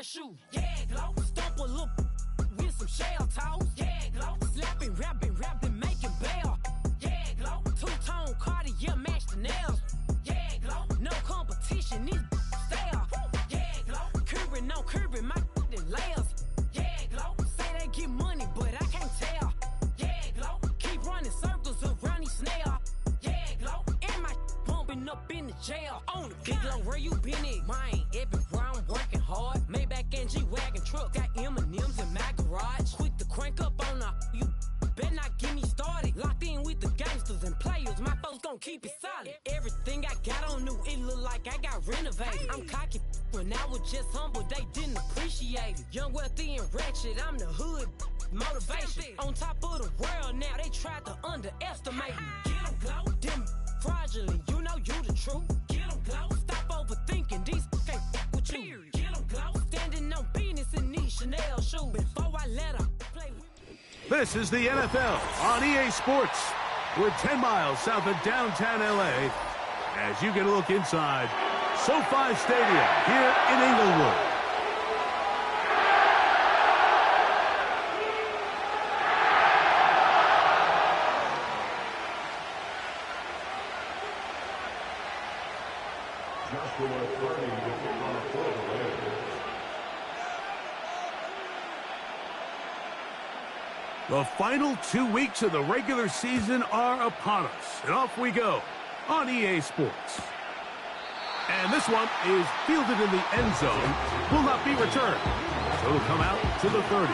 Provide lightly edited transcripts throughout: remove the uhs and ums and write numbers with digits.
Shoot, yeah, glow. Stomp a little with some shell toes, yeah, glow. Slapping, rapping, making bail, yeah, glow. Two-tone Cartier match the nails, yeah, glow. No competition, these stale, yeah, glow. Curbing, my layers, yeah, glow. Say they get money, but I can't tell, yeah, glow. Keep running circles around these snail, yeah, glow. And my bumping up in the jail on the big glow. Where you been at? Mine, everywhere I'm working hard. Maybach and G-Wagon truck, got M&M's in my garage. Quick to crank up on her, you better not get me started. Locked in with the gangsters and players, my folks gon' keep it solid. Everything I got on new, it look like I got renovated. I'm cocky when I was just humble, they didn't appreciate it. Young, wealthy, and ratchet, I'm the hood motivation. On top of the world now, they tried to underestimate me. Get 'em, glow. Them fraudulent, you know you the truth. Get 'em, glow. Stop overthinking, these can't fuck with you. Get 'em, glow. Standing on business in these Chanel shoes. Before I let her play with me. This is the NFL on EA Sports. We're 10 miles south of downtown LA as you get a look inside SoFi Stadium here in Inglewood. The final 2 weeks of the regular season are upon us, and off we go on EA Sports. And this one is fielded in the end zone, will not be returned, so it'll come out to the 30.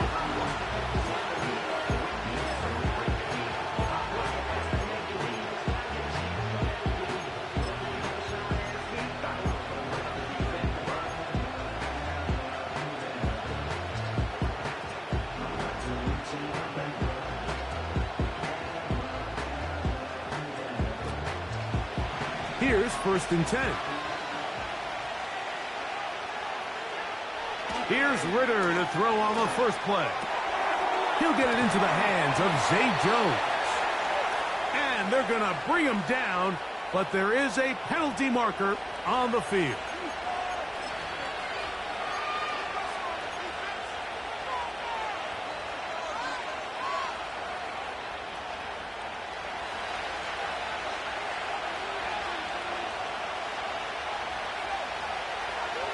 Here's 1st and 10. Here's Ritter to throw on the first play. He'll get it into the hands of Zay Jones. And they're going to bring him down, but there is a penalty marker on the field.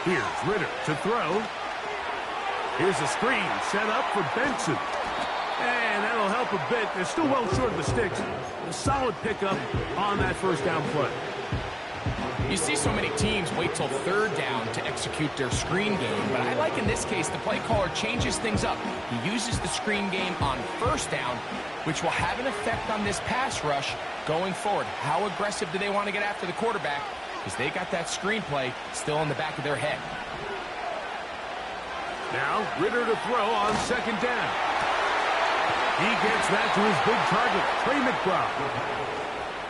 Here's Ritter to throw. Here's a screen set up for Benson. And that'll help a bit. They're still well short of the sticks. A solid pickup on that first down play. You see so many teams wait till 3rd down to execute their screen game, but I like in this case the play caller changes things up. He uses the screen game on 1st down, which will have an effect on this pass rush going forward. How aggressive do they want to get after the quarterback? Because they got that screenplay still in the back of their head. Now, Ritter to throw on 2nd down. He gets that to his big target, Trey McBride.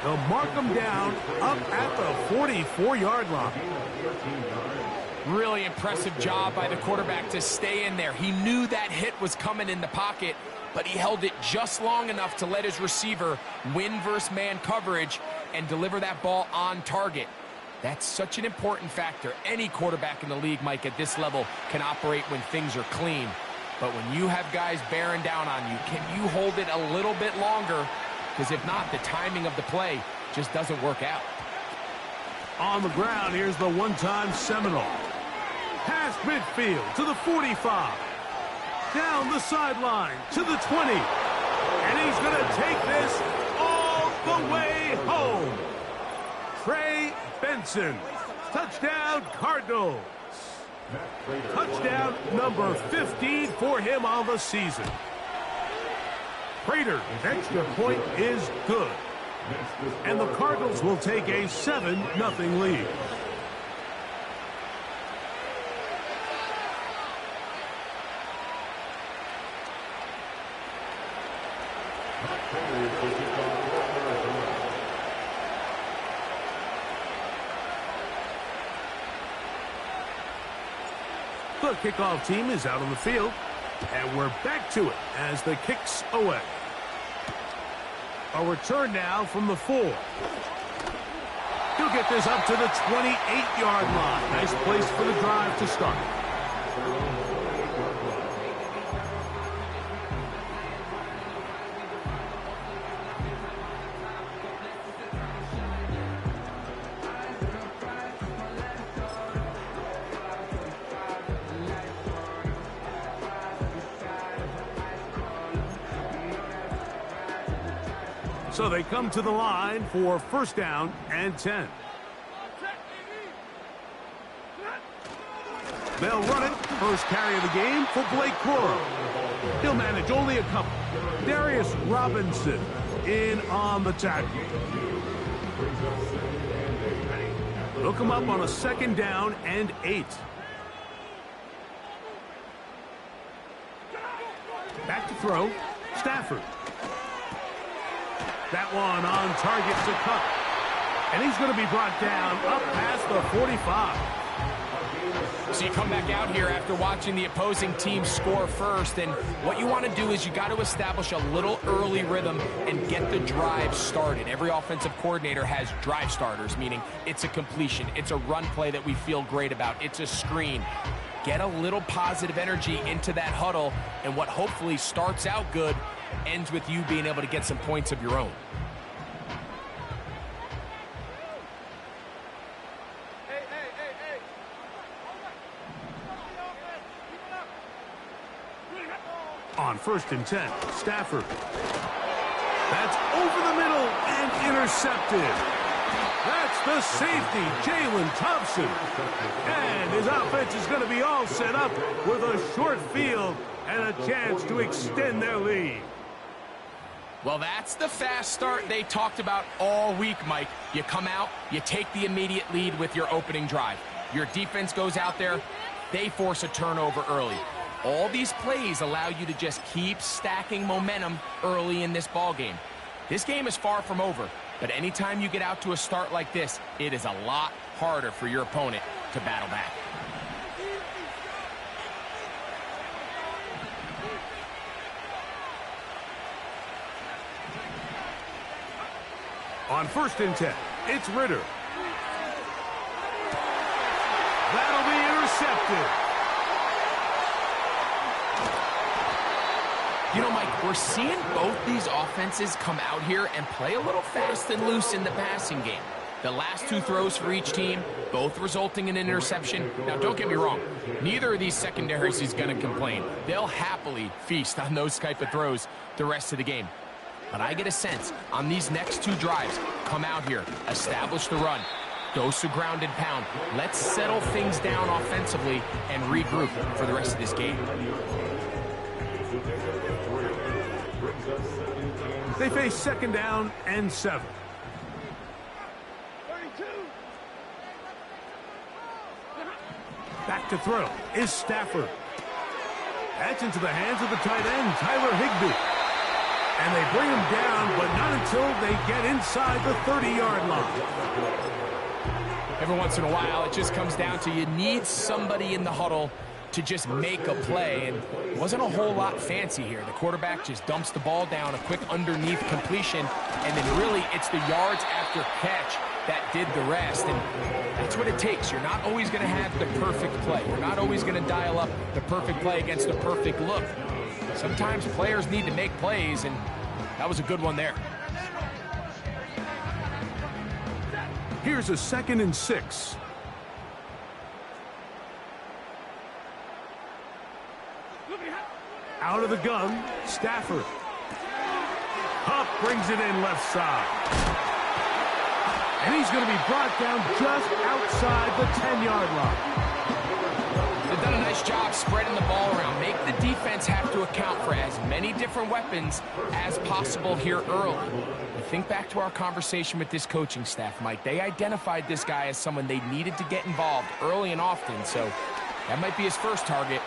They'll mark him down up at the 44-yard line. Really impressive job by the quarterback to stay in there. He knew that hit was coming in the pocket, but he held it just long enough to let his receiver win versus man coverage and deliver that ball on target. That's such an important factor. Any quarterback in the league, Mike, at this level can operate when things are clean. But when you have guys bearing down on you, can you hold it a little bit longer? Because if not, the timing of the play just doesn't work out. On the ground, here's the one-time Seminole. Past midfield to the 45. Down the sideline to the 20. And he's going to take this all the way home. Trey Benson. Touchdown, Cardinals. Touchdown number 15 for him on the season. Prater's extra point is good. And the Cardinals will take a 7-0 lead. The kickoff team is out on the field, and we're back to it as the kick's away. A return now from the 4. He'll get this up to the 28-yard line. Nice place for the drive to start. So they come to the line for first down and 10. They'll run it. First carry of the game for Blake Corum. He'll manage only a couple. Darius Robinson in on the tackle. They'll come up on a second down and 8. Back to throw. Stafford. That one on target to Cup. And he's going to be brought down up past the 45. So you come back out here after watching the opposing team score first, and what you want to do is you got to establish a little early rhythm and get the drive started. Every offensive coordinator has drive starters, meaning it's a completion, it's a run play that we feel great about, it's a screen. Get a little positive energy into that huddle, and what hopefully starts out good ends with you being able to get some points of your own. On first and 10, Stafford. That's over the middle and intercepted. That's the safety, Jalen Thompson. And his offense is going to be all set up with a short field and a chance to extend their lead. Well, that's the fast start they talked about all week, Mike. You come out, you take the immediate lead with your opening drive. Your defense goes out there, they force a turnover early. All these plays allow you to just keep stacking momentum early in this ball game. This game is far from over, but anytime you get out to a start like this, it is a lot harder for your opponent to battle back. On first and 10, it's Ritter. That'll be intercepted. You know, Mike, we're seeing both these offenses come out here and play a little fast and loose in the passing game. The last two throws for each team, both resulting in an interception. Now, don't get me wrong. Neither of these secondaries is going to complain. They'll happily feast on those type of throws the rest of the game. But I get a sense on these next two drives, come out here, establish the run, dose of ground and pound. Let's settle things down offensively and regroup for the rest of this game. They face second down and 7. Back to throw is Stafford. That's into the hands of the tight end, Tyler Higbee. And they bring him down, but not until they get inside the 30-yard line. Every once in a while, it just comes down to you need somebody in the huddle to just make a play, and it wasn't a whole lot fancy here. The quarterback just dumps the ball down, a quick underneath completion, and then really it's the yards after catch that did the rest, and that's what it takes. You're not always going to have the perfect play. You're not always going to dial up the perfect play against the perfect look. Sometimes players need to make plays, and that was a good one there. Here's a 2nd and 6. Out of the gun, Stafford. Hupp brings it in left side. And he's going to be brought down just outside the 10-yard line. They've done a nice job spreading the ball around. Make the defense have to account for as many different weapons as possible here early. I think back to our conversation with this coaching staff, Mike. They identified this guy as someone they needed to get involved early and often, so that might be his first target.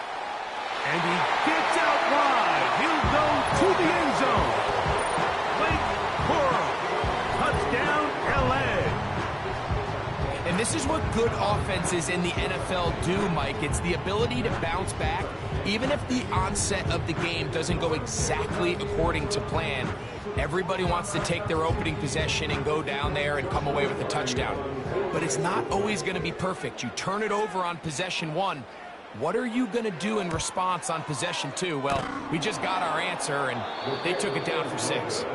And he gets out wide. He'll go to the end zone. Blake Corum. Touchdown, L.A. And this is what good offenses in the NFL do, Mike. It's the ability to bounce back, even if the onset of the game doesn't go exactly according to plan. Everybody wants to take their opening possession and go down there and come away with a touchdown. But it's not always going to be perfect. You turn it over on possession 1, What are you going to do in response on possession 2? Well, we just got our answer, and they took it down for 6.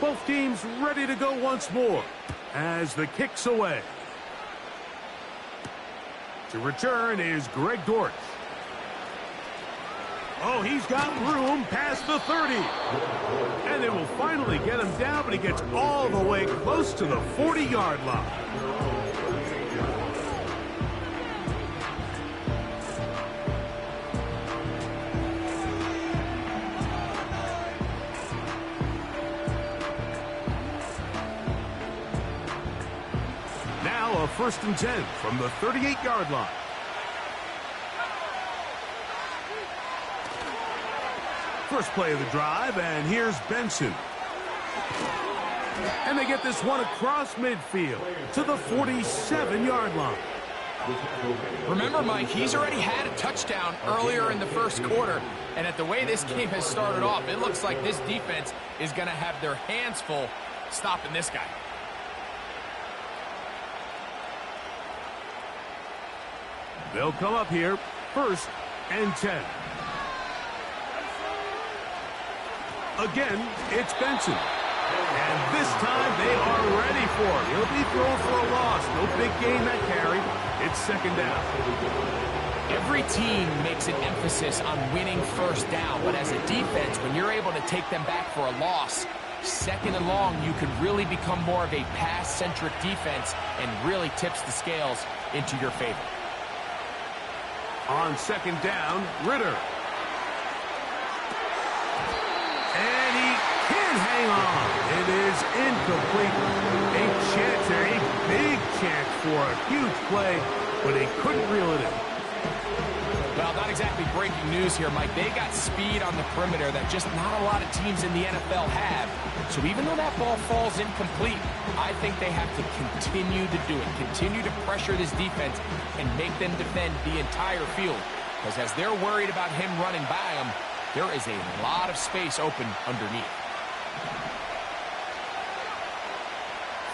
Both teams ready to go once more as the kick's away. To return is Greg Dortch. Oh, he's got room past the 30. And they will finally get him down, but he gets all the way close to the 40-yard line. Now a 1st and 10 from the 38-yard line. First play of the drive, and here's Benson. And they get this one across midfield to the 47-yard line. Remember, Mike, he's already had a touchdown earlier in the first quarter, and at the way this game has started off, it looks like this defense is going to have their hands full stopping this guy. They'll come up here, 1st and 10. Again, it's Benson. And this time they are ready for him. He'll be thrown for a loss. No big gain that carry. It's 2nd down. Every team makes an emphasis on winning 1st down, but as a defense, when you're able to take them back for a loss, 2nd and long, you can really become more of a pass-centric defense and really tips the scales into your favor. On 2nd down, Ritter. And he can hang on. It is incomplete. A chance, a big chance for a huge play, but he couldn't reel it in. Well, not exactly breaking news here, Mike. They got speed on the perimeter that just not a lot of teams in the NFL have. So even though that ball falls incomplete, I think they have to continue to do it. Continue to pressure this defense and make them defend the entire field. Because as they're worried about him running by them, there is a lot of space open underneath.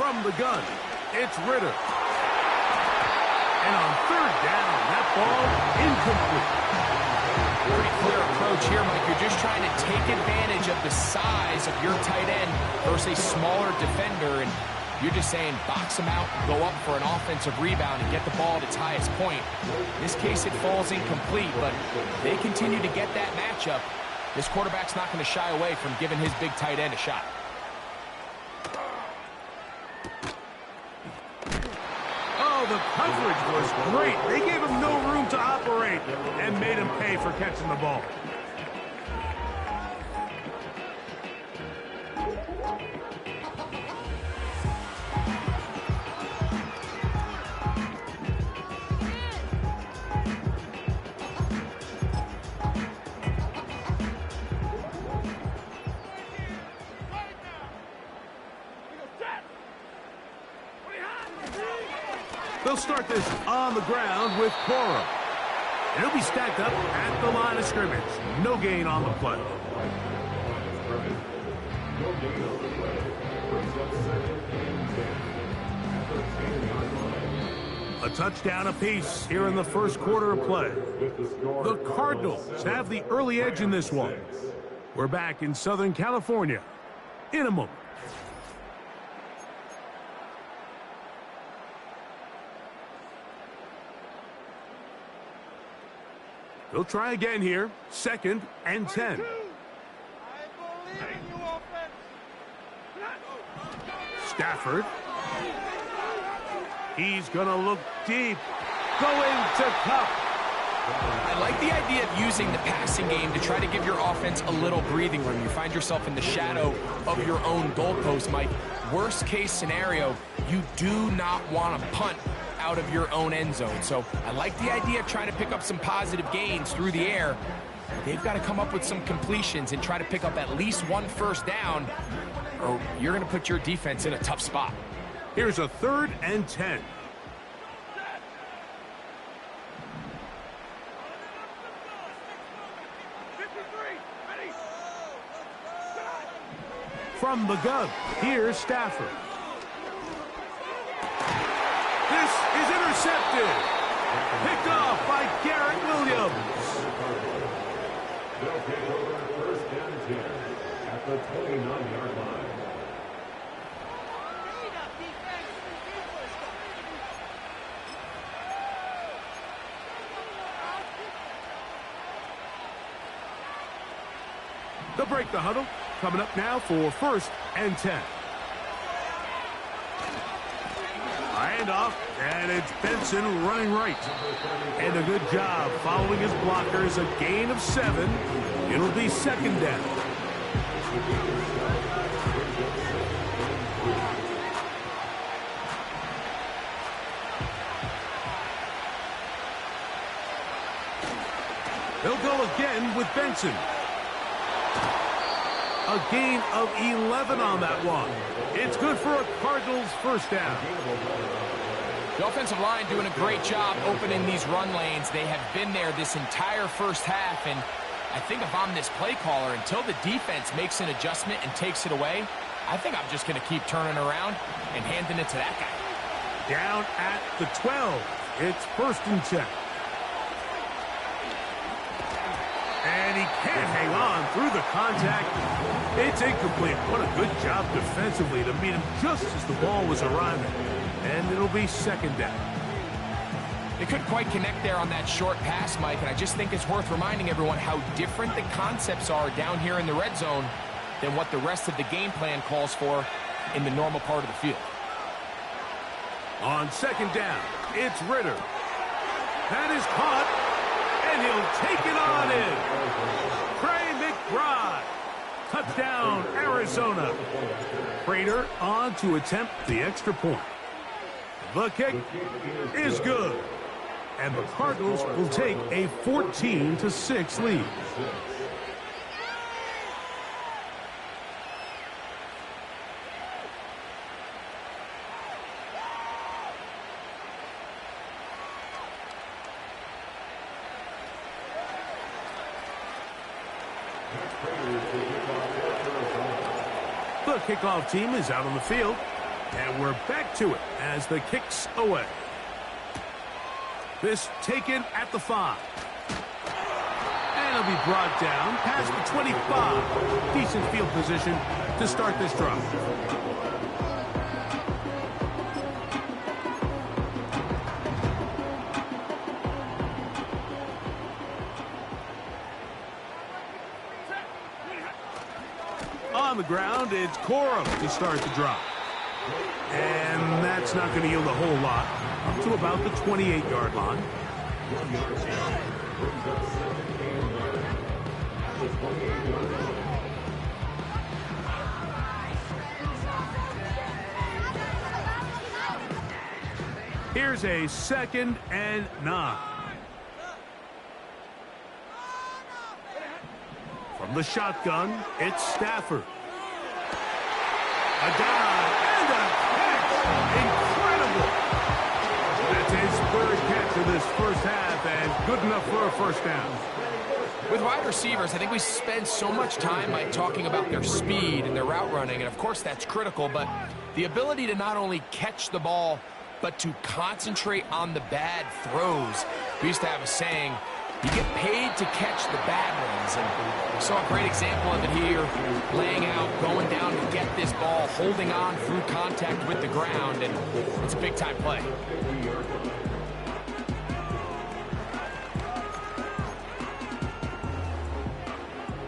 From the gun, it's Ritter. And on 3rd down, that ball incomplete. Pretty clear approach here, Mike. You're just trying to take advantage of the size of your tight end versus a smaller defender, and you're just saying box him out, go up for an offensive rebound, and get the ball at its highest point. In this case, it falls incomplete, but they continue to get that matchup. This quarterback's not going to shy away from giving his big tight end a shot. Oh, the coverage was great. They gave him no room to operate and made him pay for catching the ball. They'll start this on the ground with Cora. And he'll be stacked up at the line of scrimmage. No gain on the play. A touchdown apiece here in the first quarter of play. The Cardinals have the early edge in this one. We're back in Southern California in a moment. They'll try again here. 2nd and 10. Stafford. He's going to look deep. Going to Cup. I like the idea of using the passing game to try to give your offense a little breathing room. You find yourself in the shadow of your own goalpost, Mike. Worst case scenario, you do not want to punt out of your own end zone. So I like the idea of trying to pick up some positive gains through the air. They've got to come up with some completions and try to pick up at least one 1st down, or you're going to put your defense in a tough spot. Here's a 3rd and 10. From the gun, here's Stafford. This is intercepted. Picked off by Garrett Williams. They'll take over first down 10 at the 29-yard line. They'll break the huddle. Coming up now for first and 10. Handoff, and it's Benson running right. And a good job following his blockers. A gain of 7. It'll be second down. They'll go again with Benson. A gain of 11 on that one. It's good for a Cardinals first down. The offensive line doing a great job opening these run lanes. They have been there this entire first half, and I think if I'm this play caller, until the defense makes an adjustment and takes it away, I think I'm just going to keep turning around and handing it to that guy. Down at the 12. It's first and 10. And he can't hang on through the contact. It's incomplete. What a good job defensively to meet him just as the ball was arriving. And it'll be second down. They couldn't quite connect there on that short pass, Mike, and I just think it's worth reminding everyone how different the concepts are down here in the red zone than what the rest of the game plan calls for in the normal part of the field. On second down, it's Ritter. That is caught, and he'll take it on in. Trey McBride. Touchdown, Arizona. Prater on to attempt the extra point. The kick is good. And the Cardinals will take a 14-6 lead. The kickoff team is out on the field, and we're back to it as the kick's away. This taken at the 5. And it'll be brought down past the 25. Decent field position to start this drive. On the ground, it's Corum to start the drive. And that's not going to yield a whole lot. Up to about the 28-yard line. Here's a 2nd and 9. From the shotgun, it's Stafford. A dive and a catch. Incredible. That's his 3rd catch of this first half, and good enough for a first down. With wide receivers, I think we spend so much time by talking about their speed and their route running, and of course that's critical, but the ability to not only catch the ball, but to concentrate on the bad throws. We used to have a saying, you get paid to catch the bad ones, and we saw a great example of it here, laying out, going down to get this ball, holding on through contact with the ground, and it's a big-time play.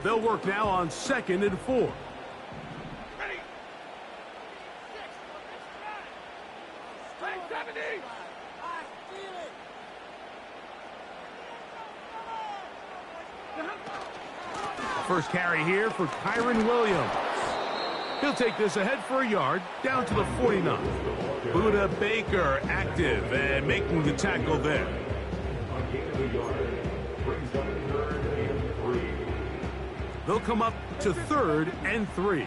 They'll work now on 2nd and 4. First carry here for Kyron Williams. He'll take this ahead for a yard, down to the 49. Buda Baker active and making the tackle there. They'll come up to 3rd and 3.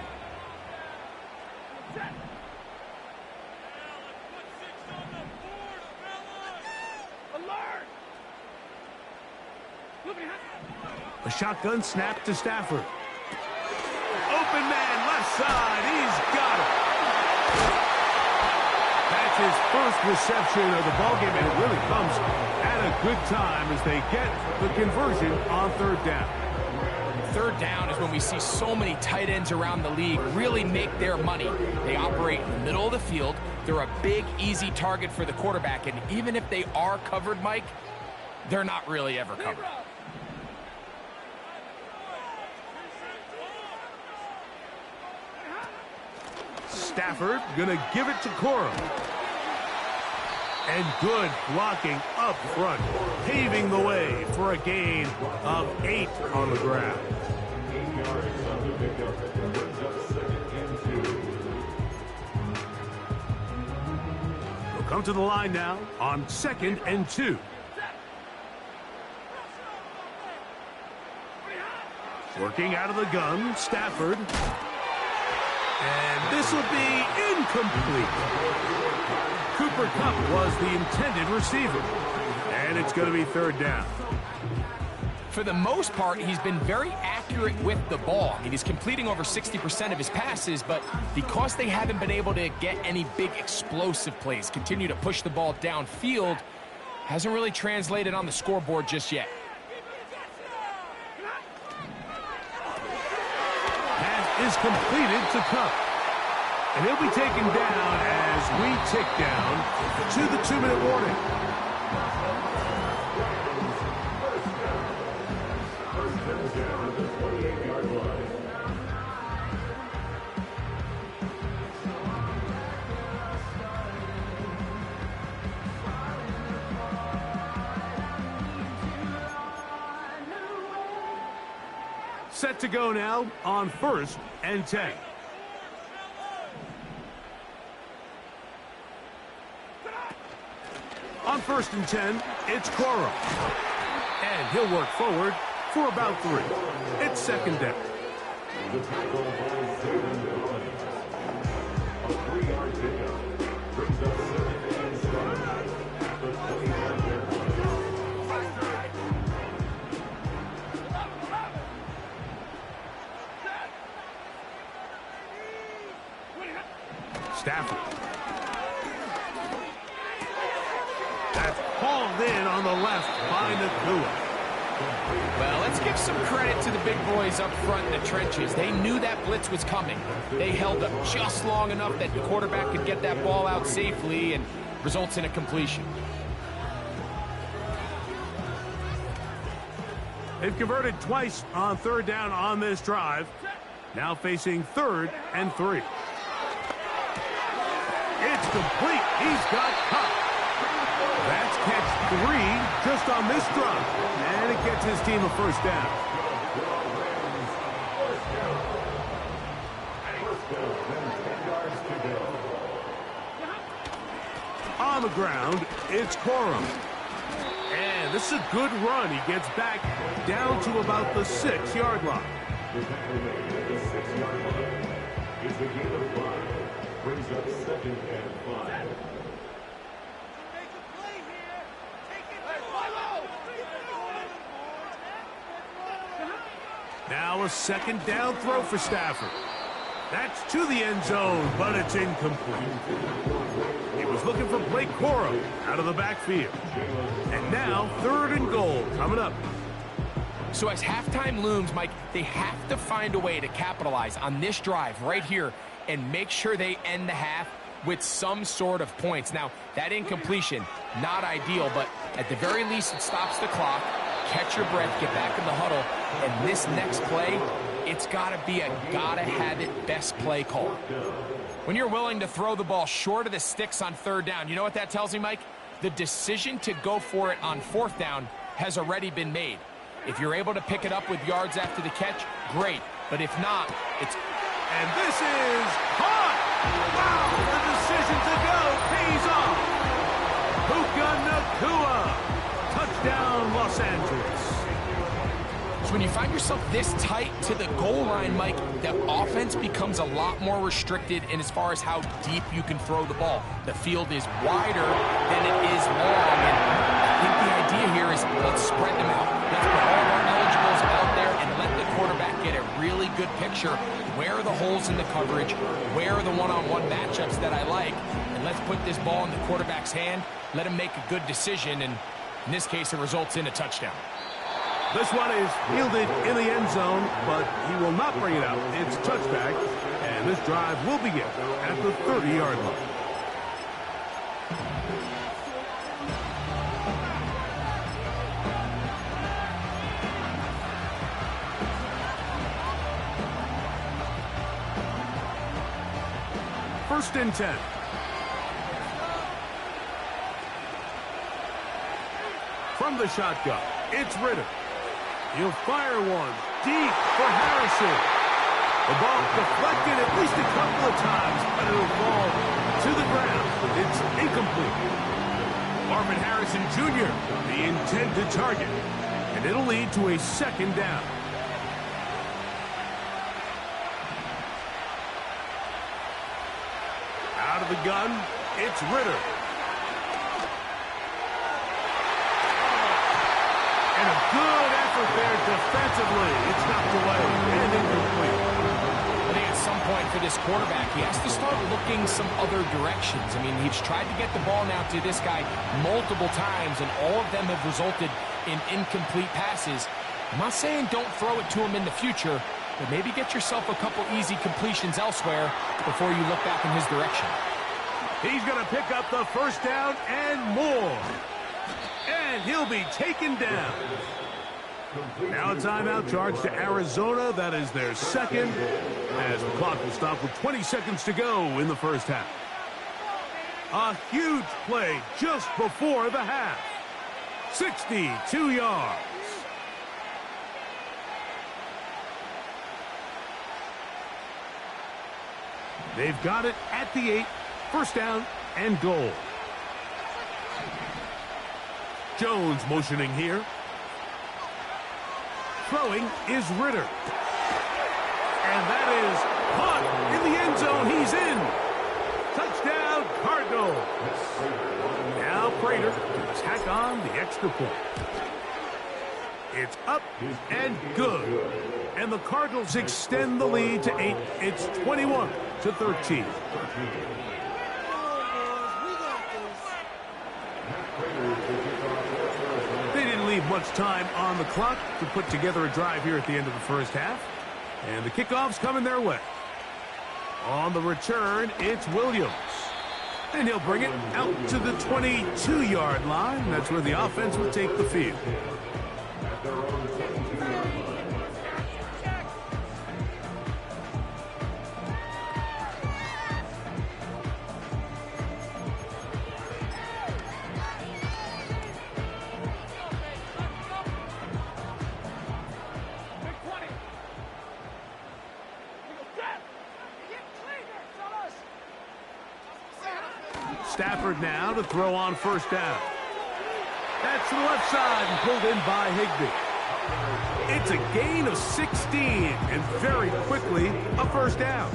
A shotgun snap to Stafford. Open man, left side. He's got it. That's his first reception of the ballgame, and it really comes at a good time as they get the conversion on third down. Third down is when we see so many tight ends around the league really make their money. They operate in the middle of the field. They're a big, easy target for the quarterback, and even if they are covered, Mike, they're not really ever covered. Stafford gonna give it to Cora. And good blocking up front, paving the way for a gain of 8 on the ground. 8 yards on the pickup. Brings up 2nd and 2. We'll come to the line now on 2nd and 2. Working out of the gun, Stafford. And this will be incomplete. Cooper Kupp was the intended receiver. And it's going to be third down. For the most part, he's been very accurate with the ball. I mean, he's completing over 60% of his passes, but because they haven't been able to get any big explosive plays, continue to push the ball downfield, hasn't really translated on the scoreboard just yet. Pass is completed to Kupp. And he'll be taken down as we tick down to the 2-minute warning. First down at the 28-yard line. Set to go now on 1st and 10. On 1st and 10, it's Cora. And he'll work forward for about 3. It's 2nd down. The tackle by Zayden Collins. A 3-yard pickup. Brings up 2nd and 7 at the 29-yard line. Stafford. That's hauled in on the left by Nakua. Well, let's give some credit to the big boys up front in the trenches. They knew that blitz was coming. They held up just long enough that the quarterback could get that ball out safely and results in a completion. They've converted twice on third down on this drive. Now facing 3rd and 3. It's complete. He's got Kupp. That's catch 3 just on this drive. And it gets his team a first down. On the ground, it's Corum. And this is a good run. He gets back down to about the 6-yard line. The tackle made at the 6-yard line is the gain of 5. Brings up 2nd and 5. Now a 2nd down throw for Stafford. That's to the end zone, but it's incomplete. He was looking for Blake Corum out of the backfield. And now 3rd and goal coming up. So as halftime looms, Mike, they have to find a way to capitalize on this drive right here and make sure they end the half with some sort of points. Now, that incompletion, not ideal, but at the very least it stops the clock. Catch your breath, get back in the huddle, and this next play, it's got to be a gotta-have-it best play call. When you're willing to throw the ball short of the sticks on 3rd down, you know what that tells me, Mike? The decision to go for it on 4th down has already been made. If you're able to pick it up with yards after the catch, great. But if not, it's... And this is caught! Wow! The decision to go pays off! Puka Nakua! Touchdown, Los Angeles. So when you find yourself this tight to the goal line, Mike, the offense becomes a lot more restricted in as far as how deep you can throw the ball. The field is wider than it is long, and I think the idea here is let's spread them out. Let's put all of our eligibles out there and let the quarterback get a really good picture. Where are the holes in the coverage? Where are the one-on-one matchups that I like? And let's put this ball in the quarterback's hand, let him make a good decision, and in this case, it results in a touchdown. This one is fielded in the end zone, but he will not bring it out. It's a touchback, and this drive will begin at the 30-yard line. First and 10. From the shotgun, it's Ritter. He'll fire one deep for Harrison. The ball deflected at least a couple of times, but it'll fall to the ground. It's incomplete. Marvin Harrison Jr., the intended target, and it'll lead to a second down. Out of the gun, it's Ritter. And a good effort there defensively. It's knocked away and incomplete. I think at some point for this quarterback, he has to start looking some other directions. I mean, he's tried to get the ball now to this guy multiple times, and all of them have resulted in incomplete passes. I'm not saying don't throw it to him in the future, but maybe get yourself a couple easy completions elsewhere before you look back in his direction. He's going to pick up the first down and more. And he'll be taken down. Now a timeout charge to Arizona. That is their second, as the clock will stop with 20 seconds to go in the first half. A huge play just before the half. 62 yards. They've got it at the 8. First down and goal. Jones motioning here. Throwing is Ritter. And that is caught in the end zone. He's in. Touchdown, Cardinals. Now Prater to tack on the extra point. It's up and good. And the Cardinals extend the lead to 8. It's 21-13. They didn't leave much time on the clock to put together a drive here at the end of the first half. And the kickoff's coming their way. On the return, it's Williams. And he'll bring it out to the 22-yard line. That's where the offense will take the field. Stafford now to throw on first down. That's to the left side and pulled in by Higbee. It's a gain of 16 and very quickly a first down.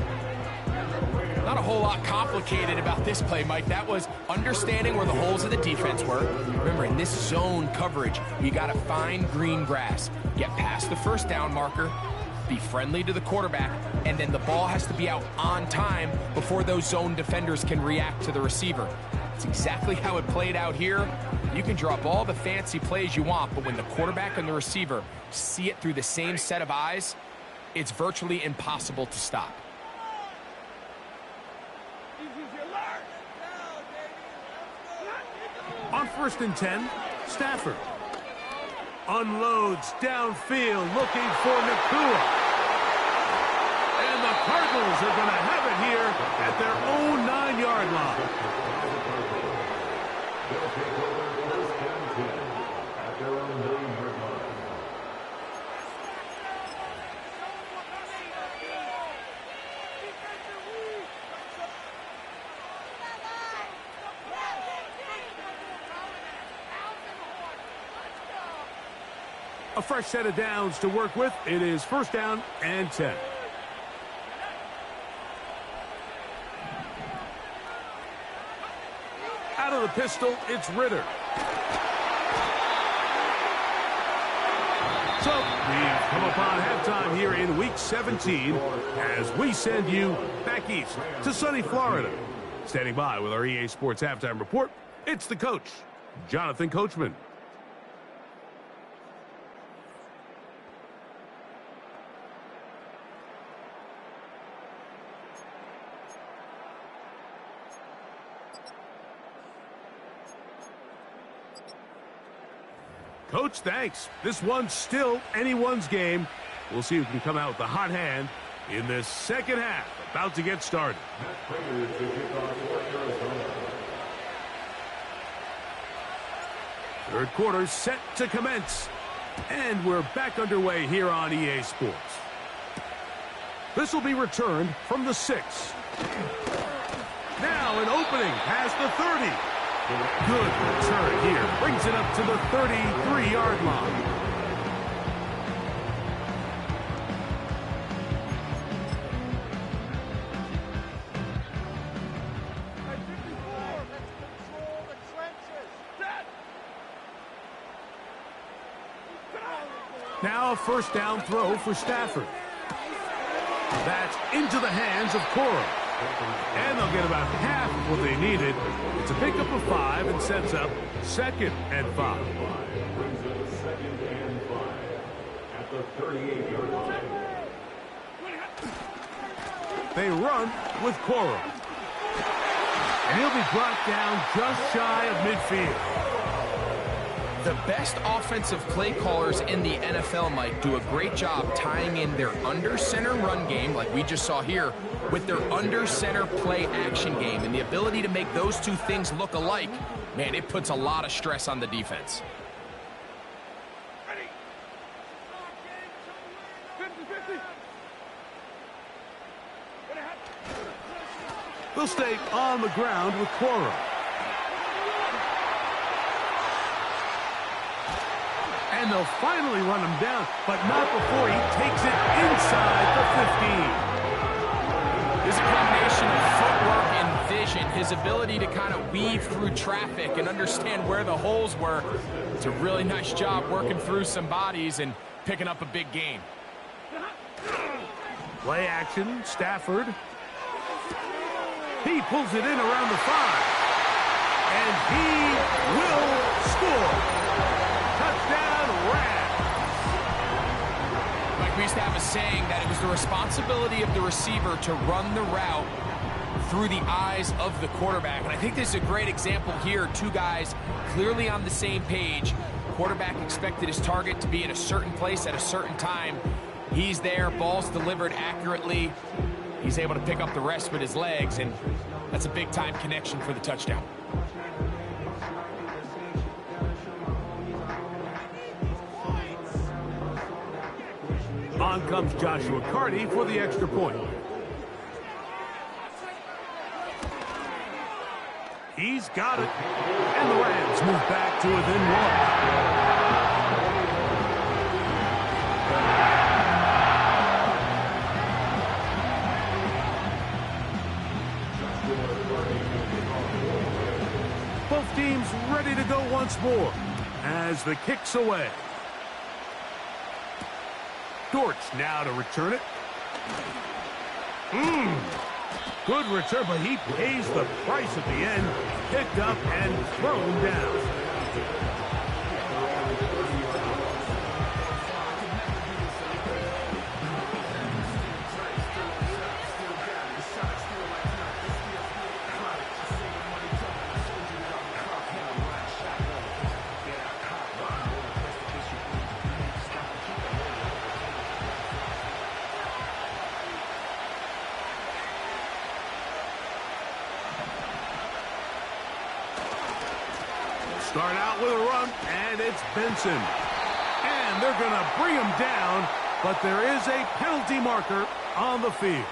Not a whole lot complicated about this play, Mike. That was understanding where the holes of the defense were. Remember, in this zone coverage, you got to find green grass. Get past the first down marker, be friendly to the quarterback, and then the ball has to be out on time before those zone defenders can react to the receiver. It's exactly how it played out here. You can draw up all the fancy plays you want, but when the quarterback and the receiver see it through the same set of eyes, it's virtually impossible to stop. On first and 10, Stafford unloads downfield looking for Nakua. And the Cardinals are going to have it here at their own 9-yard line. At their own 9-yard line. A fresh set of downs to work with. It is first down and 10. Out of the pistol, it's Ritter. So the We've come upon halftime here in Week 17 as we send you back east to sunny Florida. Standing by with our EA Sports Halftime Report, it's the coach, Jonathan Coachman. Coach, thanks. This one's still anyone's game. We'll see who can come out with the hot hand in this second half. About to get started. Third quarter set to commence. And we're back underway here on EA Sports. This will be returned from the 6. Now an opening past the 30. Good return here. Brings it up to the 33-yard line. Now a first down throw for Stafford. That's into the hands of Cora. And they'll get about half of what they needed. It's a pickup of 5 and sets up 2nd and 5. Brings it to 2nd and 5 at the 38-yard line. They run with Cora. And he'll be brought down just shy of midfield. The best offensive play callers in the NFL, Mike, do a great job tying in their under-center run game, like we just saw here, with their under-center play action game. And the ability to make those two things look alike, man, it puts a lot of stress on the defense. They'll stay on the ground with Cora. And they'll finally run him down, but not before he takes it inside the 15. There's a combination of footwork and vision, his ability to kind of weave through traffic and understand where the holes were. It's a really nice job working through some bodies and picking up a big gain. Play action, Stafford. He pulls it in around the 5. And he will score. Touchdown, Rams. Like we used to have a saying that it was the responsibility of the receiver to run the route through the eyes of the quarterback. And I think this is a great example here. Two guys clearly on the same page. Quarterback expected his target to be in a certain place at a certain time. He's there, ball's delivered accurately. He's able to pick up the rest with his legs, and that's a big-time connection for the touchdown. On comes Joshua Carty for the extra point. He's got it. And the Rams move back to within 1. Both teams ready to go once more as the kick's away. Dortch now to return it. Good return, but he pays the price at the end. Picked up and thrown down. Start out with a run, and it's Benson. And they're going to bring him down, but there is a penalty marker on the field.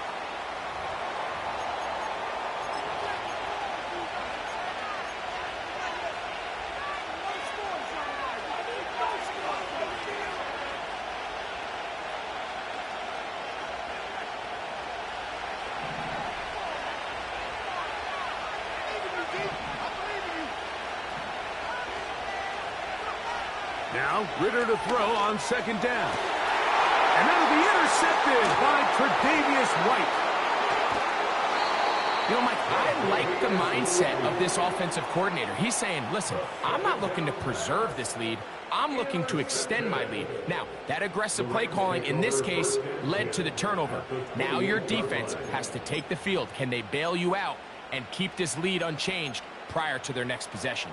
Now, Ritter to throw on second down. intercepted by Tre'Davious White. You know, Mike, I like the mindset of this offensive coordinator. He's saying, listen, I'm not looking to preserve this lead. I'm looking to extend my lead. Now, that aggressive play calling in this case led to the turnover. Now your defense has to take the field. Can they bail you out and keep this lead unchanged prior to their next possession?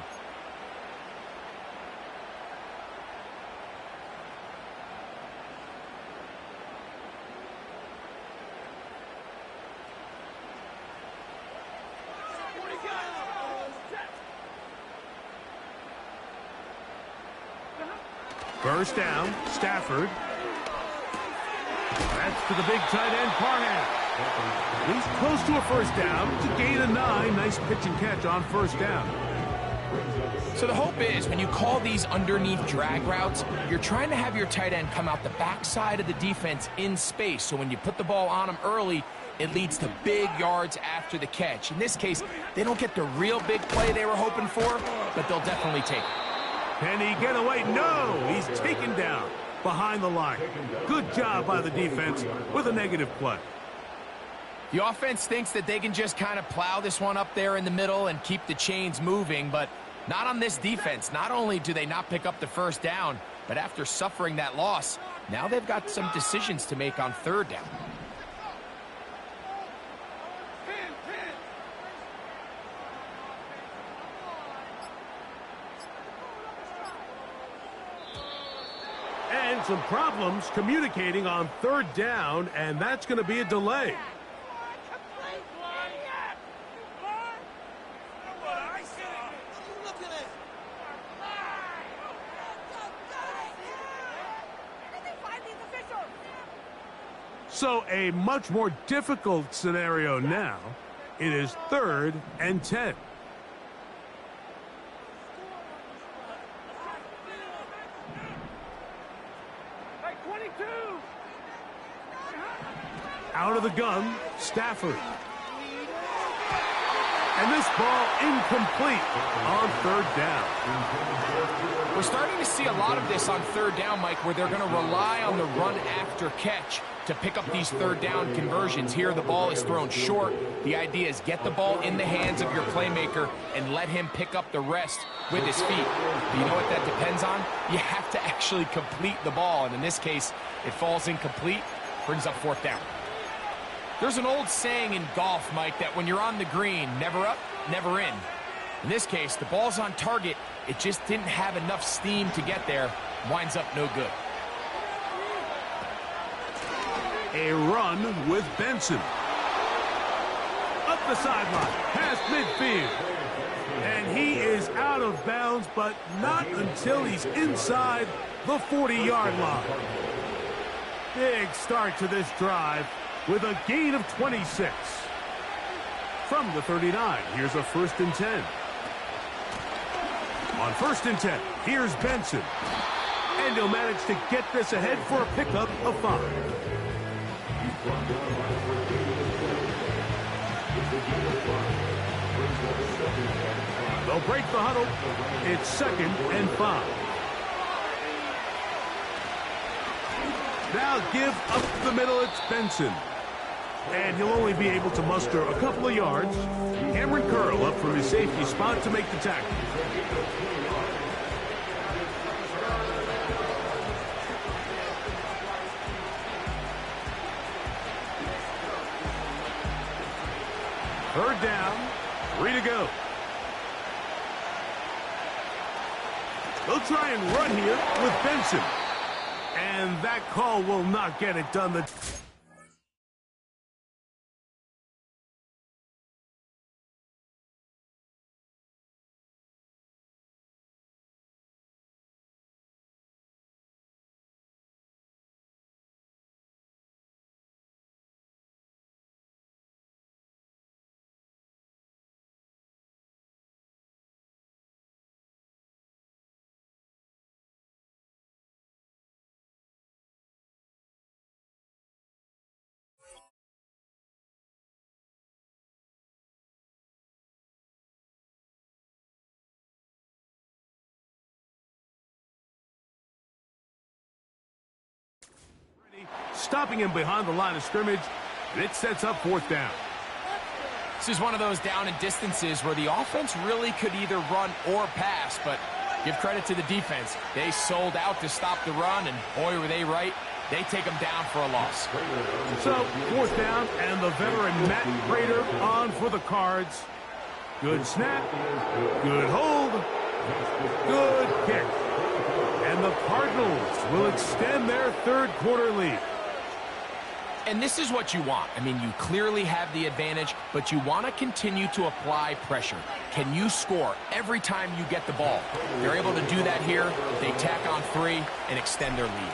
First down, Stafford. That's to the big tight end, Parham. He's close to a first down. It's a gain of 9. Nice pitch and catch on first down. So the hope is when you call these underneath drag routes, you're trying to have your tight end come out the backside of the defense in space. So when you put the ball on him early, it leads to big yards after the catch. In this case, they don't get the real big play they were hoping for, but they'll definitely take it. Can he get away? No! He's taken down behind the line. Good job by the defense with a negative play. The offense thinks that they can just kind of plow this one up there in the middle and keep the chains moving, but not on this defense. Not only do they not pick up the first down, but after suffering that loss, now they've got some decisions to make on third down. And some problems communicating on third down, and that's going to be a delay. So a much more difficult scenario now. It is 3rd and 10. Out of the gun, Stafford. And this ball incomplete on third down. We're starting to see a lot of this on third down, Mike, where they're going to rely on the run after catch to pick up these third down conversions. Here, the ball is thrown short. The idea is get the ball in the hands of your playmaker and let him pick up the rest with his feet. But you know what that depends on? You have to actually complete the ball, and in this case, it falls incomplete, brings up fourth down. There's an old saying in golf, Mike, that when you're on the green, never up, never in. In this case, the ball's on target. It just didn't have enough steam to get there. Winds up no good. A run with Benson. Up the sideline, past midfield. And he is out of bounds, but not until he's inside the 40-yard line. Big start to this drive with a gain of 26. From the 39, here's a 1st and 10. On 1st and 10, here's Benson. And he'll manage to get this ahead for a pickup of 5. They'll break the huddle. It's 2nd and 5. Now give up the middle, it's Benson. And he'll only be able to muster a couple of yards. Cameron Curl up from his safety spot to make the tackle. Third down, 3 to go. They'll try and run here with Benson. And that call will not get it done. stopping him behind the line of scrimmage, and it sets up 4th down. This is one of those down and distances where the offense really could either run or pass, but give credit to the defense. They sold out to stop the run, and boy, were they right. They take them down for a loss. So, 4th down, and the veteran Matt Prater on for the Cards. Good snap, good hold, good kick. And the Cardinals will extend their 3rd quarter lead. And this is what you want. I mean, you clearly have the advantage, but you want to continue to apply pressure. Can you score every time you get the ball? They're able to do that here. They tack on 3 and extend their lead.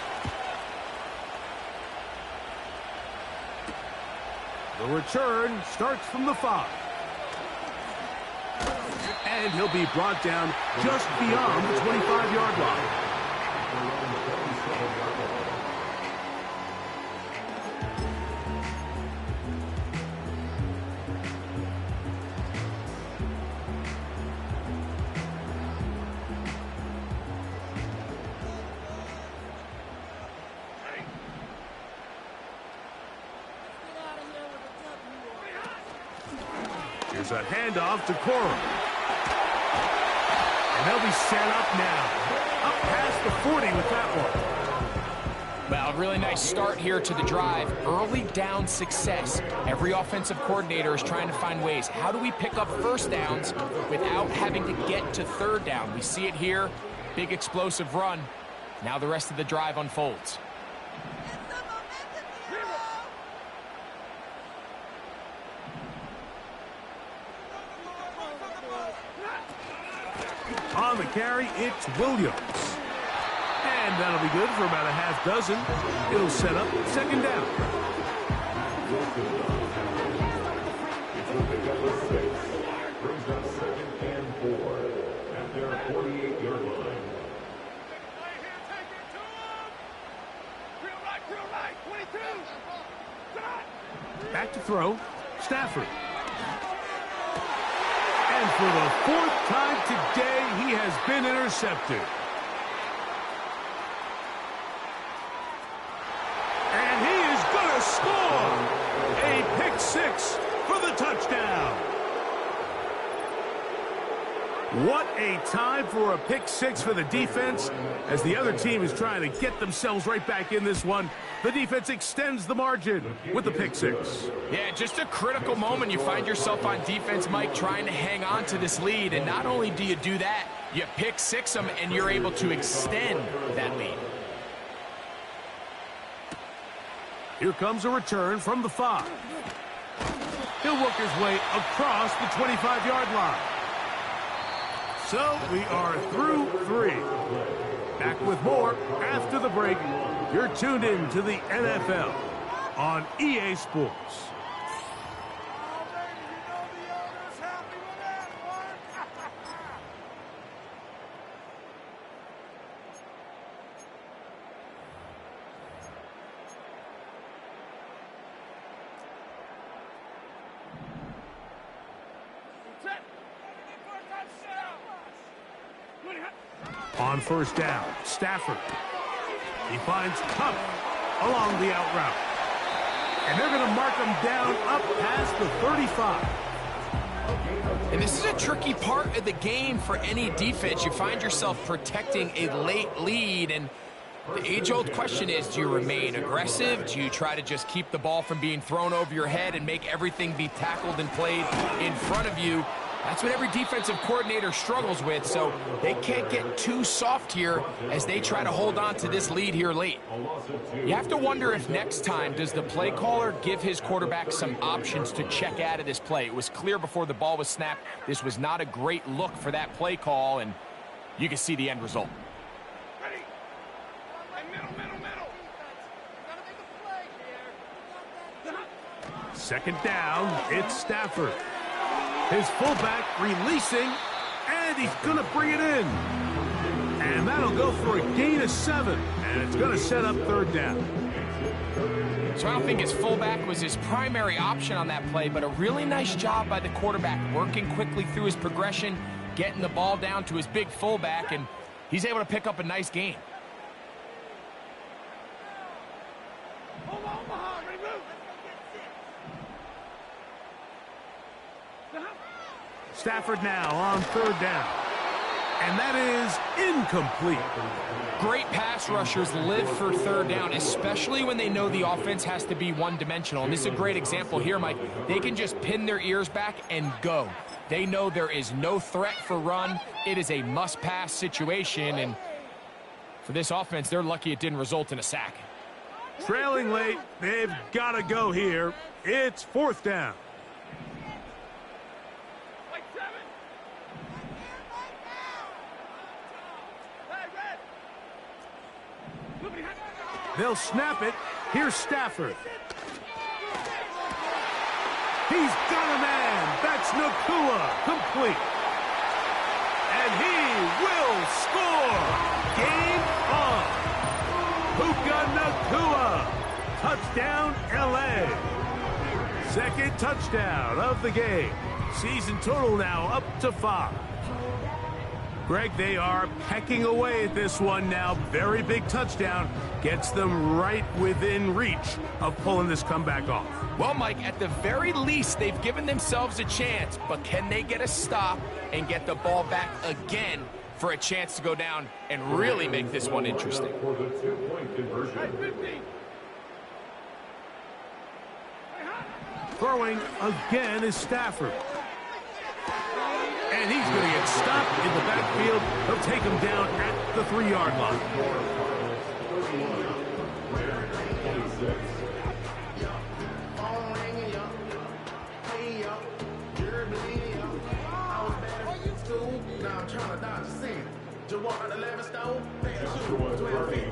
The return starts from the 5. And he'll be brought down just beyond the 25-yard line. Here's a handoff to Cora. And they'll be set up now. Up past the 40 with that one. Well, really nice start here to the drive. Early down success. Every offensive coordinator is trying to find ways. How do we pick up 1st downs without having to get to 3rd down? We see it here. Big explosive run. Now the rest of the drive unfolds. On the carry, it's Williams. And that'll be good for about a half dozen. It'll set up 2nd down. It'll pick up a 6. Brings up 2nd and 4 at their 48-yard line. Back to throw, Stafford. And for the 4th time today, he has been intercepted. And he is going to score! A pick 6 for the touchdown. What a time for a pick 6 for the defense. As the other team is trying to get themselves right back in this one, the defense extends the margin with the pick 6. Yeah, just a critical moment. You find yourself on defense, Mike, trying to hang on to this lead. And not only do you do that, you pick 6 them, and you're able to extend that lead. Here comes a return from the 5. He'll work his way across the 25-yard line. So we are through 3. Back with more after the break. You're tuned in to the NFL on EA Sports. On 1st down, Stafford. He finds Cup along the out route. And they're going to mark him down up past the 35. And this is a tricky part of the game for any defense. You find yourself protecting a late lead, and the age-old question is, do you remain aggressive? Do you try to just keep the ball from being thrown over your head and make everything be tackled and played in front of you? That's what every defensive coordinator struggles with, so they can't get too soft here as they try to hold on to this lead here late. You have to wonder if next time, does the play caller give his quarterback some options to check out of this play? It was clear before the ball was snapped, this was not a great look for that play call, and you can see the end result. Second down, it's Stafford. His fullback releasing, and he's going to bring it in. And that'll go for a gain of 7, and it's going to set up 3rd down. So I don't think his fullback was his primary option on that play, but a really nice job by the quarterback working quickly through his progression, getting the ball down to his big fullback, and he's able to pick up a nice gain. Stafford now on third down. And that is incomplete. Great pass rushers live for third down, especially when they know the offense has to be one-dimensional. And this is a great example here, Mike. They can just pin their ears back and go. They know there is no threat for run. It is a must-pass situation, and for this offense, they're lucky it didn't result in a sack. Trailing late, they've got to go here. It's fourth down. They'll snap it. Here's Stafford. He's got a man. That's Nakua. Complete. And he will score. Game on. Puka Nakua. Touchdown, L.A. Second touchdown of the game. Season total now up to 5. Greg, they are pecking away at this one now. Very big touchdown. Gets them right within reach of pulling this comeback off. Well, Mike, at the very least, they've given themselves a chance. But can they get a stop and get the ball back again for a chance to go down and really make this one interesting? For the 2-point conversion. Throwing again is Stafford. And he's going to get stopped in the backfield. He'll take him down at the 3-yard line. Now I'm trying to dodge a sin. Just walk out the 11 stone, pay a shoe, 12 feet.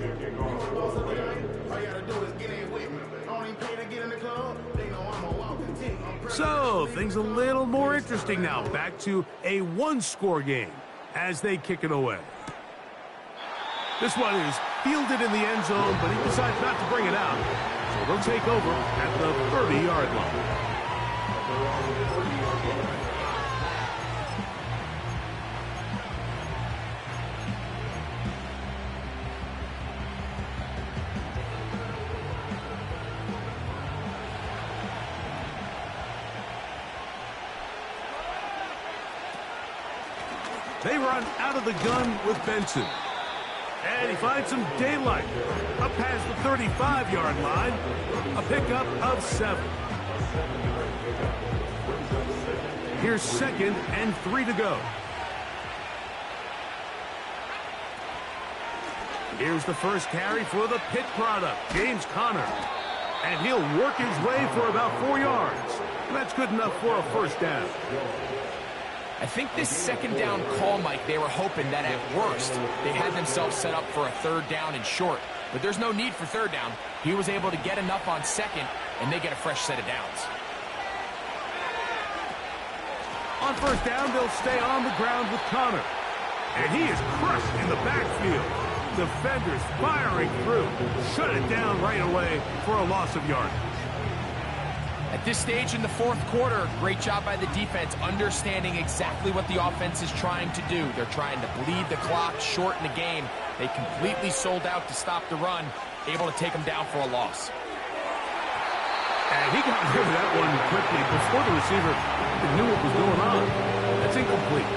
All you gotta do is get in with me. I don't even pay to get in the club. They know I'm a walking tick. So, things a little more interesting now. Back to a one-score game as they kick it away. This one is fielded in the end zone, but he decides not to bring it out. So they'll take over at the 30-yard line. They run out of the gun with Benson. And he finds some daylight. Up past the 35-yard line. A pickup of 7. Here's 2nd and 3 to go. Here's the first carry for the Pitt product, James Conner. And he'll work his way for about 4 yards. And that's good enough for a first down. I think this second down call, Mike, they were hoping that at worst they had themselves set up for a third down and short. But there's no need for third down. He was able to get enough on second, and they get a fresh set of downs. On first down, they'll stay on the ground with Conner. And he is crushed in the backfield. Defenders firing through. Shut it down right away for a loss of yardage. At this stage in the fourth quarter, great job by the defense, understanding exactly what the offense is trying to do. They're trying to bleed the clock, shorten the game. They completely sold out to stop the run, able to take them down for a loss. And he got rid of that one quickly before the receiver knew what was going on. That's incomplete.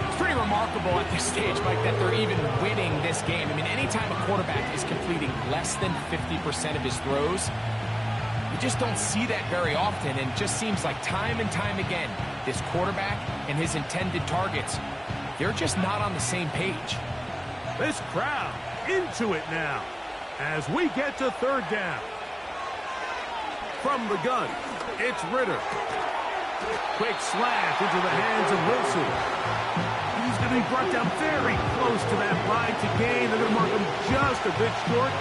It's pretty remarkable at this stage, Mike, that they're even winning this game. I mean, anytime a quarterback is completing less than 50% of his throws, you just don't see that very often, and just seems like time and time again, this quarterback and his intended targets, they're just not on the same page. This crowd into it now as we get to third down. From the gun, it's Ritter. Quick slant into the hands of Wilson. He's going to be brought down very close to that line to gain. They're going to mark him just a bit short.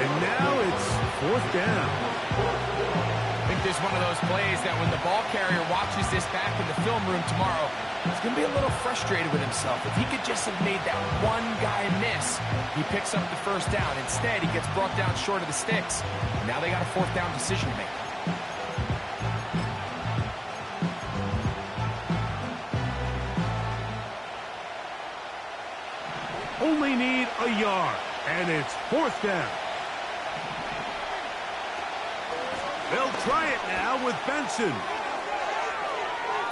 And now it's fourth down. I think this is one of those plays that when the ball carrier watches this back in the film room tomorrow, he's going to be a little frustrated with himself. If he could just have made that one guy miss, he picks up the first down. Instead, he gets brought down short of the sticks. Now they got a fourth down decision to make. Only need a yard, and it's fourth down. They'll try it now with Benson.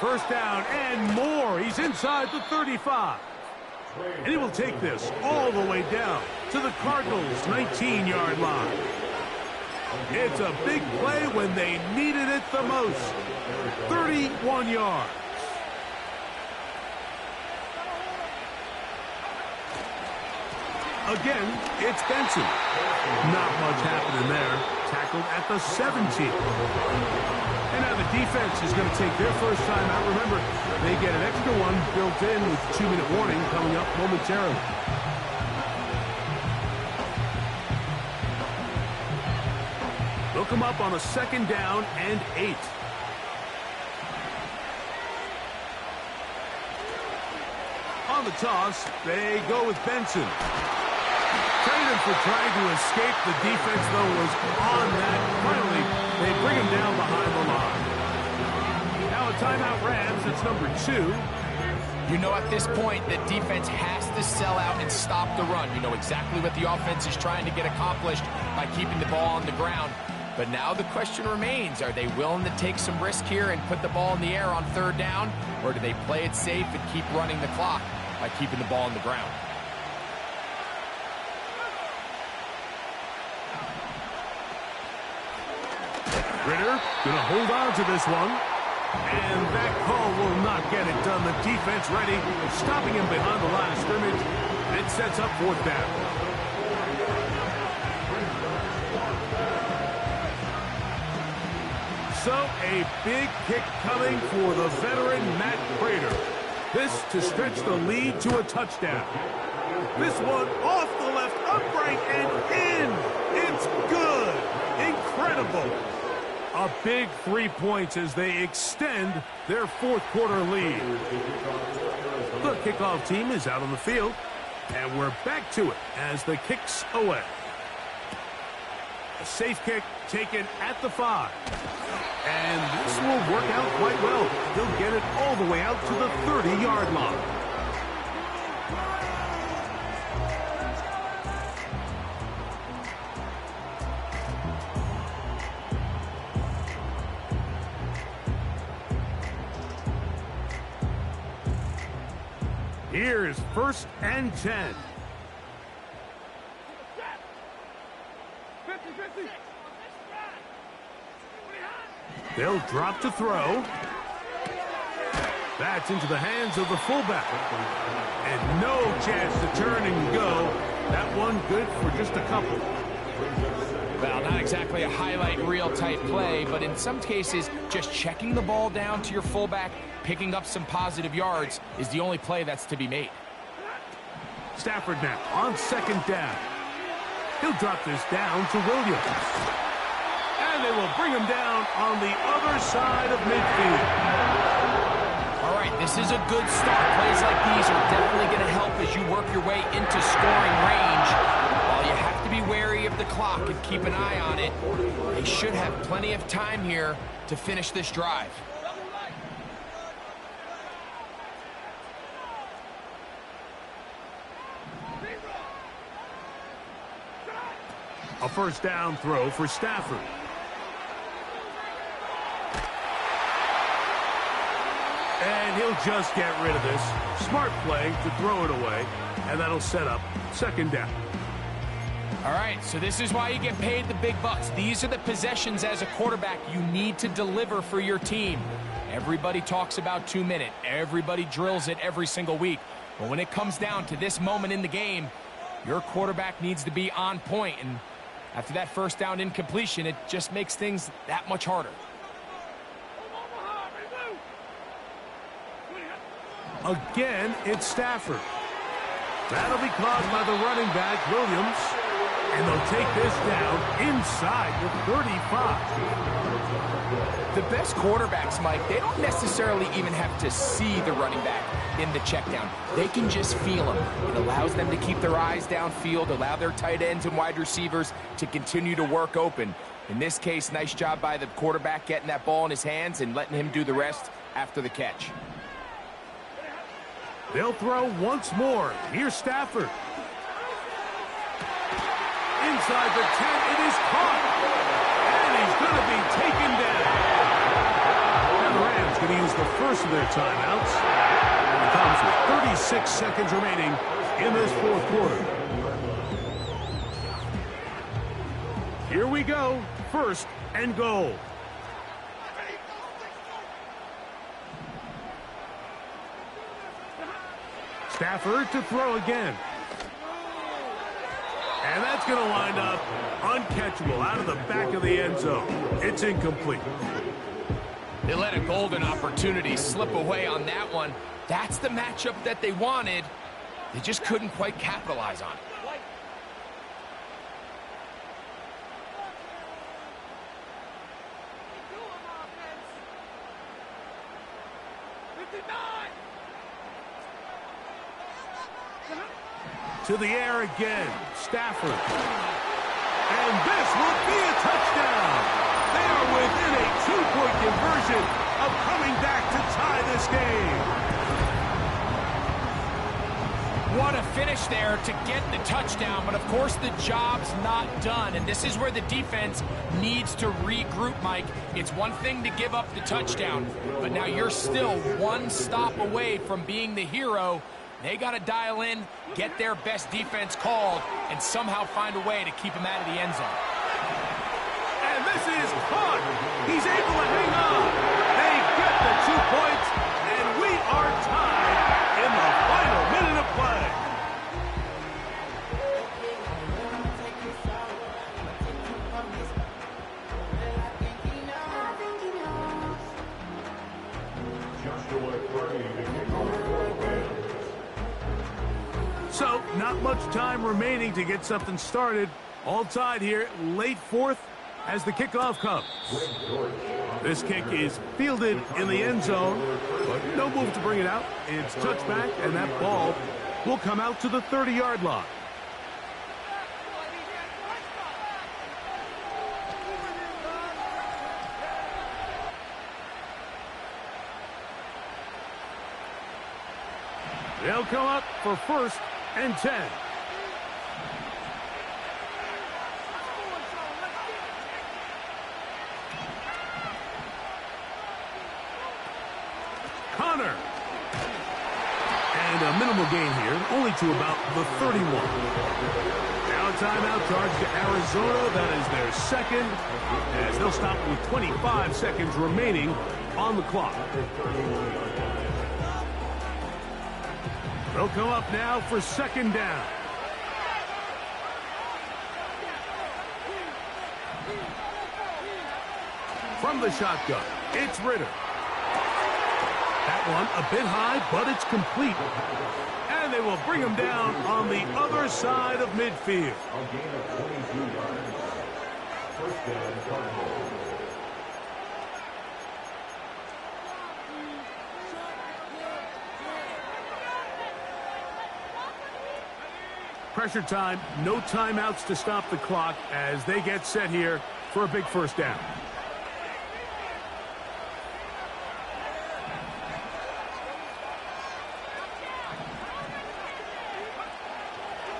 First down and more. He's inside the 35. And he will take this all the way down to the Cardinals' 19-yard line. It's a big play when they needed it the most. 31 yards. Again, it's Benson. Not much happening there. Tackled at the 17. And now the defense is going to take their first time out. Remember, they get an extra one built in with 2-minute warning coming up momentarily. They'll come up on a 2nd down and 8. On the toss, they go with Benson. Traded for trying to escape. The defense, though, was on that. Finally, they bring him down behind the line. Now a timeout Rams. It's number 2. You know, at this point, the defense has to sell out and stop the run. You know exactly what the offense is trying to get accomplished by keeping the ball on the ground. But now the question remains, are they willing to take some risk here and put the ball in the air on 3rd down? Or do they play it safe and keep running the clock by keeping the ball on the ground? Ritter going to hold on to this one. And that call will not get it done. The defense ready, stopping him behind the line of scrimmage. And it sets up 4th down. So a big kick coming for the veteran Matt Prater. This to stretch the lead to a touchdown. This one off the left upright and in. It's good. Incredible. A big 3 points as they extend their 4th quarter lead. The kickoff team is out on the field, and we're back to it as the kick's away. A safe kick taken at the 5. And this will work out quite well. They'll get it all the way out to the 30-yard line. Here's 1st and 10. They'll drop to throw. That's into the hands of the fullback. And no chance to turn and go. That one good for just a couple. Well, not exactly a highlight reel type play, but in some cases, just checking the ball down to your fullback, picking up some positive yards is the only play that's to be made. Stafford now on 2nd down. He'll drop this down to Williams. And they will bring him down on the other side of midfield. All right, this is a good start. Plays like these are definitely going to help as you work your way into scoring range. While you have to be wary of the clock and keep an eye on it, they should have plenty of time here to finish this drive. A 1st down throw for Stafford. And he'll just get rid of this. Smart play to throw it away. And that'll set up 2nd down. All right, so this is why you get paid the big bucks. These are the possessions as a quarterback you need to deliver for your team. Everybody talks about 2-minute. Everybody drills it every single week. But when it comes down to this moment in the game, your quarterback needs to be on point. And after that 1st down incompletion, it just makes things that much harder. Again, it's Stafford. That'll be caught by the running back, Williams. And they'll take this down inside the 35. The best quarterbacks, Mike, they don't necessarily even have to see the running back in the check down. They can just feel him. It allows them to keep their eyes downfield, allow their tight ends and wide receivers to continue to work open. In this case, nice job by the quarterback getting that ball in his hands and letting him do the rest after the catch. They'll throw once more. Here's Stafford. Inside the 10, it is caught. And he's going to be taken down. Now the Rams going to use uses the first of their timeouts. And it comes with 36 seconds remaining in this fourth quarter. Here we go. First and goal. Stafford to throw again. And that's going to wind up uncatchable out of the back of the end zone. It's incomplete. They let a golden opportunity slip away on that one. That's the matchup that they wanted. They just couldn't quite capitalize on it. To the air again. Stafford. And this will be a touchdown. They are within a 2-point conversion of coming back to tie this game. What a finish there to get the touchdown, but of course the job's not done, and this is where the defense needs to regroup, Mike. It's one thing to give up the touchdown, but now you're still one stop away from being the hero. They got to dial in, get their best defense called, and somehow find a way to keep him out of the end zone. And this is caught. He's able to hang on. They get the 2 points, and we are tied in the final minute of play. So, not much time remaining to get something started. All tied here, late fourth, as the kickoff comes. This kick is fielded in the end zone, but no move to bring it out. It's touchback, and that ball will come out to the 30-yard line. They'll come up for first and 10. Connor. And a minimal gain here, only to about the 31. Now a timeout charge to Arizona. That is their second, as they'll stop with 25 seconds remaining on the clock. They'll come up now for second down. From the shotgun, it's Ritter. That one a bit high, but it's complete. And they will bring him down on the other side of midfield. A gain of 22 yards. First down, Cardinals. Pressure time, no timeouts to stop the clock as they get set here for a big first down.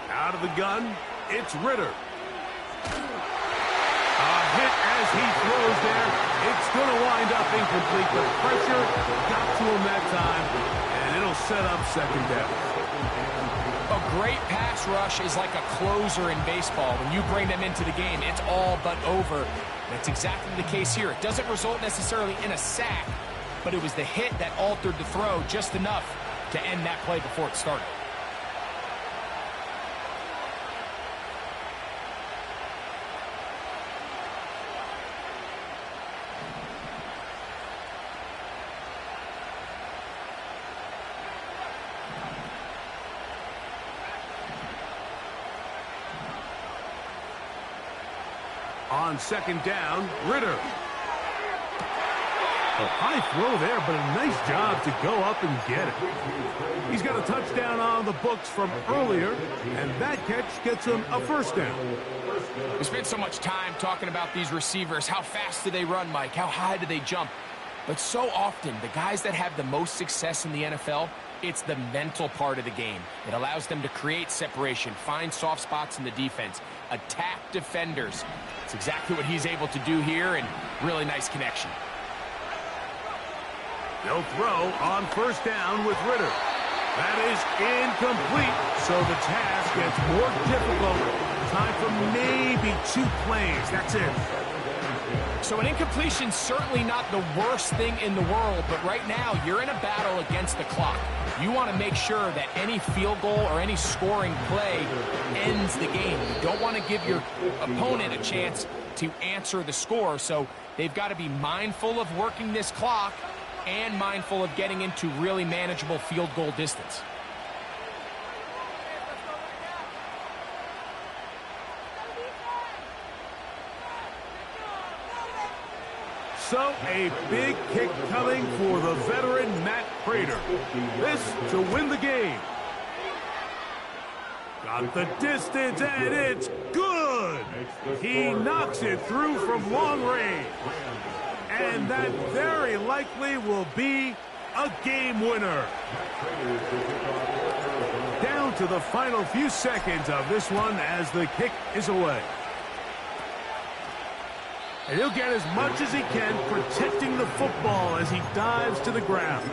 Out of the gun, it's Ritter. A hit as he throws there. It's going to wind up incomplete, but pressure got to him that time, and it'll set up second down. A great pass rush is like a closer in baseball. When you bring them into the game, it's all but over. That's exactly the case here. It doesn't result necessarily in a sack, but it was the hit that altered the throw just enough to end that play before it started. On second down, Ritter. A high throw there, but a nice job to go up and get it. He's got a touchdown on the books from earlier, and that catch gets him a first down. We spent so much time talking about these receivers. How fast do they run, Mike? How high do they jump? But so often, the guys that have the most success in the NFL, it's the mental part of the game. It allows them to create separation, find soft spots in the defense, attack defenders. It's exactly what he's able to do here, and really nice connection. They'll throw on first down with Ritter. That is incomplete, so the task gets more difficult. Time for maybe 2 plays. That's it. So an incompletion's certainly not the worst thing in the world, but right now you're in a battle against the clock. You want to make sure that any field goal or any scoring play ends the game. You don't want to give your opponent a chance to answer the score, so they've got to be mindful of working this clock and mindful of getting into really manageable field goal distance. So a big kick coming for the veteran Matt Prater. This to win the game. Got the distance, and it's good. He knocks it through from long range. And that very likely will be a game winner. Down to the final few seconds of this one as the kick is away. And he'll get as much as he can protecting the football as he dives to the ground.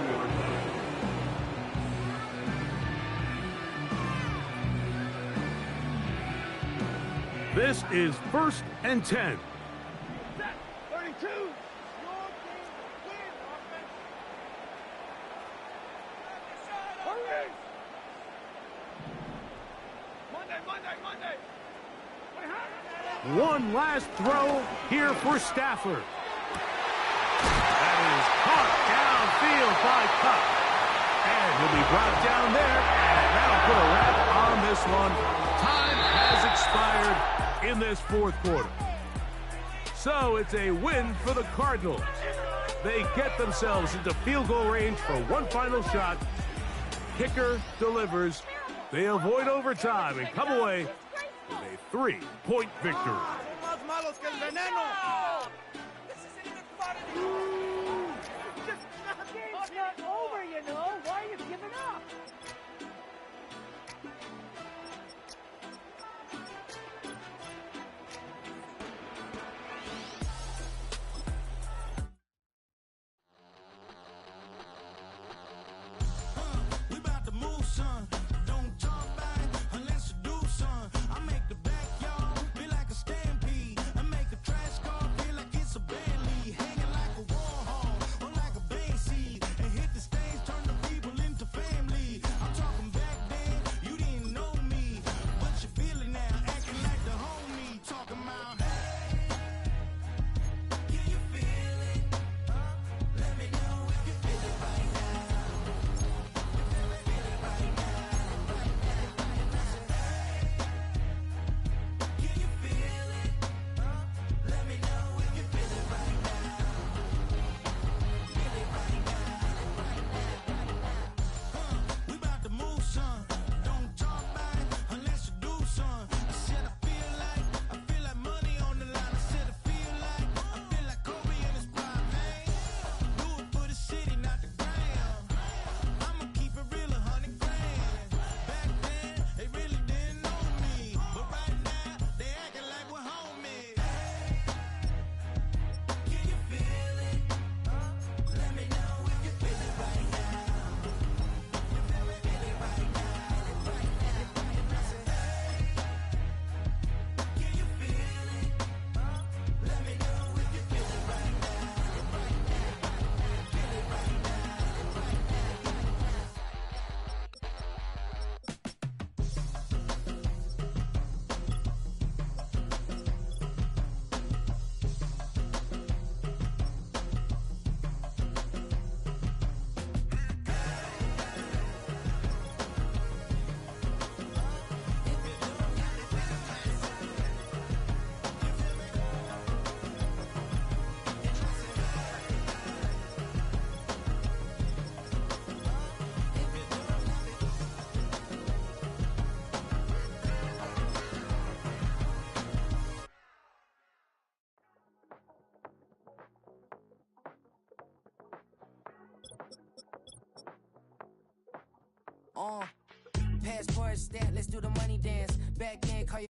This is 1st and 10. 32. Monday. One last throw here for Stafford. That is caught downfield by Cup. And he'll be brought down there, and that'll put a wrap on this one. Time has expired in this 4th quarter. So it's a win for the Cardinals. They get themselves into field goal range for one final shot. Kicker delivers. They avoid overtime and come away with a 3-point victory. It's not over, you know. Why are you giving up? Passport stamp, let's do the money dance. Back in, call your